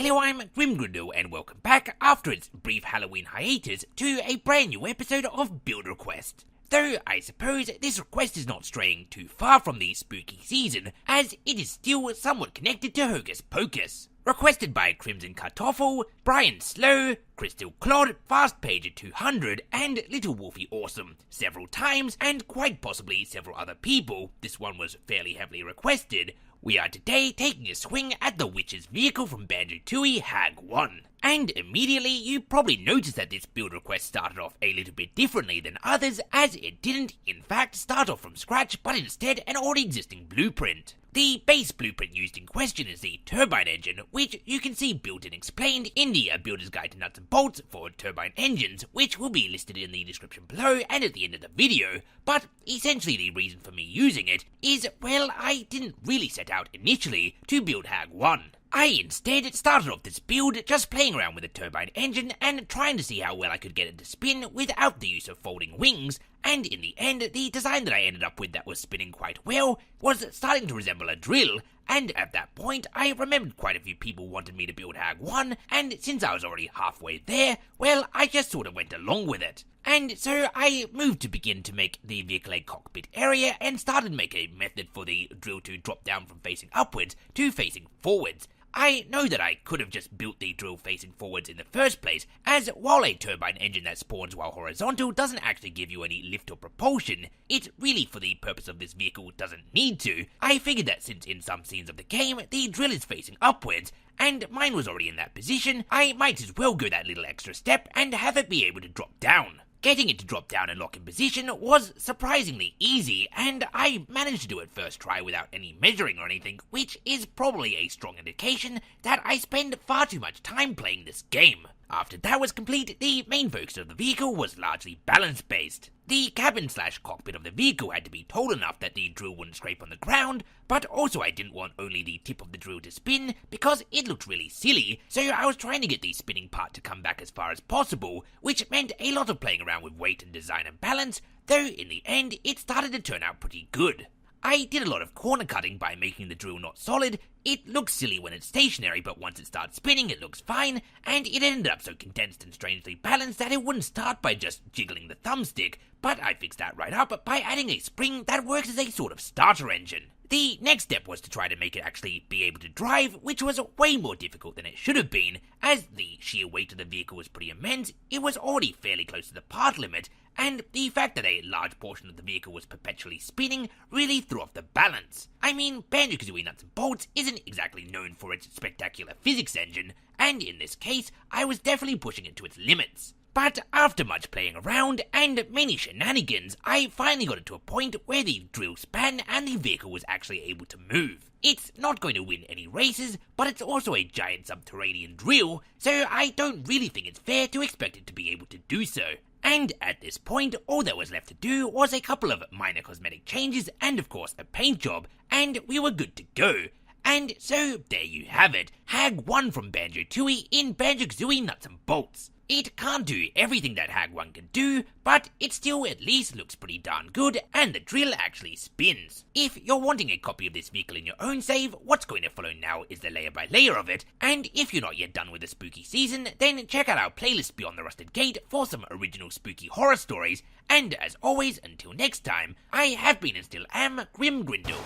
Hello, I'm Grin, and welcome back after its brief Halloween hiatus to a brand new episode of Build Request. Though I suppose this request is not straying too far from the spooky season, as it is still somewhat connected to Hocus Pocus. Requested by Crimson Kartoffel, Brian Slow, Crystal Clod, Fast Pager 200, and Little Wolfie Awesome several times, and quite possibly several other people. This one was fairly heavily requested. We are today taking a swing at the witch's vehicle from Banjo-Tooie Hag 1. And immediately you probably noticed that this build request started off a little bit differently than others, as it didn't in fact start off from scratch but instead an already existing blueprint. The base blueprint used in question is the turbine engine, which you can see built and explained in the Builder's Guide to Nuts and Bolts for turbine engines, which will be listed in the description below and at the end of the video. But essentially the reason for me using it is, well, I didn't really set out initially to build Hag 1. I instead started off this build just playing around with the turbine engine and trying to see how well I could get it to spin without the use of folding wings, and in the end the design that I ended up with that was spinning quite well was starting to resemble a drill, and at that point I remembered quite a few people wanted me to build Hag 1, and since I was already halfway there, well, I just sort of went along with it. And so I moved to begin to make the vehicle a cockpit area and started to make a method for the drill to drop down from facing upwards to facing forwards. I know that I could have just built the drill facing forwards in the first place, as while a turbine engine that spawns while horizontal doesn't actually give you any lift or propulsion, it really for the purpose of this vehicle doesn't need to. I figured that since in some scenes of the game the drill is facing upwards, and mine was already in that position, I might as well go that little extra step and have it be able to drop down. Getting it to drop down and lock in position was surprisingly easy, and I managed to do it first try without any measuring or anything, which is probably a strong indication that I spend far too much time playing this game. After that was complete, the main focus of the vehicle was largely balance-based. The cabin/cockpit of the vehicle had to be tall enough that the drill wouldn't scrape on the ground, but also I didn't want only the tip of the drill to spin because it looked really silly, so I was trying to get the spinning part to come back as far as possible, which meant a lot of playing around with weight and design and balance, though in the end it started to turn out pretty good. I did a lot of corner cutting by making the drill not solid. It looks silly when it's stationary, but once it starts spinning it looks fine, and it ended up so condensed and strangely balanced that it wouldn't start by just jiggling the thumbstick, but I fixed that right up by adding a spring that works as a sort of starter engine. The next step was to try to make it actually be able to drive, which was way more difficult than it should have been, as the sheer weight of the vehicle was pretty immense. It was already fairly close to the part limit, and the fact that a large portion of the vehicle was perpetually spinning really threw off the balance. I mean, Banjo-Kazooie Nuts and Bolts isn't exactly known for its spectacular physics engine, and in this case, I was definitely pushing it to its limits. But after much playing around and many shenanigans, I finally got it to a point where the drill span and the vehicle was actually able to move. It's not going to win any races, but it's also a giant subterranean drill, so I don't really think it's fair to expect it to be able to do so. And at this point, all that was left to do was a couple of minor cosmetic changes and of course a paint job, and we were good to go. And so there you have it, Hag 1 from Banjo-Tooie in Banjo-Kazooie Nuts and Bolts. It can't do everything that Hag 1 can do, but it still at least looks pretty darn good, and the drill actually spins. If you're wanting a copy of this vehicle in your own save, what's going to follow now is the layer by layer of it, and if you're not yet done with the spooky season, then check out our playlist Beyond the Rusted Gate for some original spooky horror stories, and as always, until next time, I have been and still am Grim Grindle.